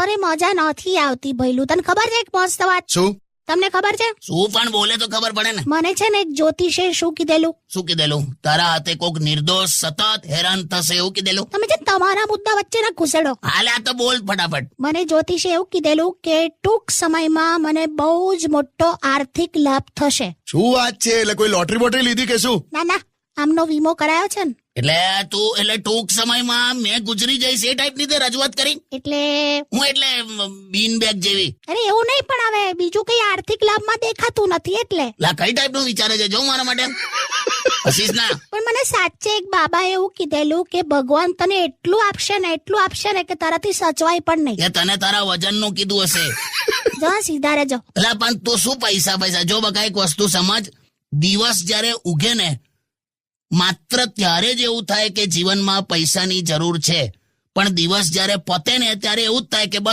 તને મજા નથી આવતી ભઈલું. તને ખબર છે એક મસ્ત વાત? શું તમને ખબર છે? શું પણ બોલે તો ખબર પડે ને. મને છે ને એક જ્યોતિષે શું કીધેલું? શું કીધેલું? તારા હાથે કોક નિર્દોષ સતત હેરાન થશે એવું કીધેલું? તમે જે તમારા મુદ્દા વચ્ચે ના ઘુસેડો. હાલે આ તો બોલ ફટાફટ. મને જ્યોતિષે એવું કીધેલું કે ટૂંક સમયમાં મને બહુ જ મોટો આર્થિક લાભ થશે. શું વાત છે? એટલે કોઈ લોટરી બોટરી લીધી કે શું? ના ના, આમનો વીમો કરાયો છે ને. એટલે ટૂંક સમયમાં મેં ગુજરી જઈશ એ ટાઈપની તે રજૂઆત કરી? એટલે બીન બેગ જેવી. અરે એવું નહીં, પણ હવે બીજું કઈ આર્થિક લાભમાં દેખાતું નથી એટલે. લા કઈ ટાઈપનું વિચારે છે જો મારા માટે હસીસ ના. પણ મને સાચે એક બાબાએ એવું કીધેલું કે ભગવાન તને એટલું આપશે ને કે તારાથી સચવાય પણ નહીં. એ તને તારા વજનનું કીધું હશે. જા સીધા રહેજો. એટલે પણ તું શું પૈસા જો બકા એક વસ્તુ સમજ, દિવસ જ્યારે ઉગે ને માત્ર ત્યારે જ એવું થાય કે જીવનમાં પૈસાની જરૂર છે, પણ દિવસ જ્યારે પતે ને ત્યારે એવું જ થાય કે બસ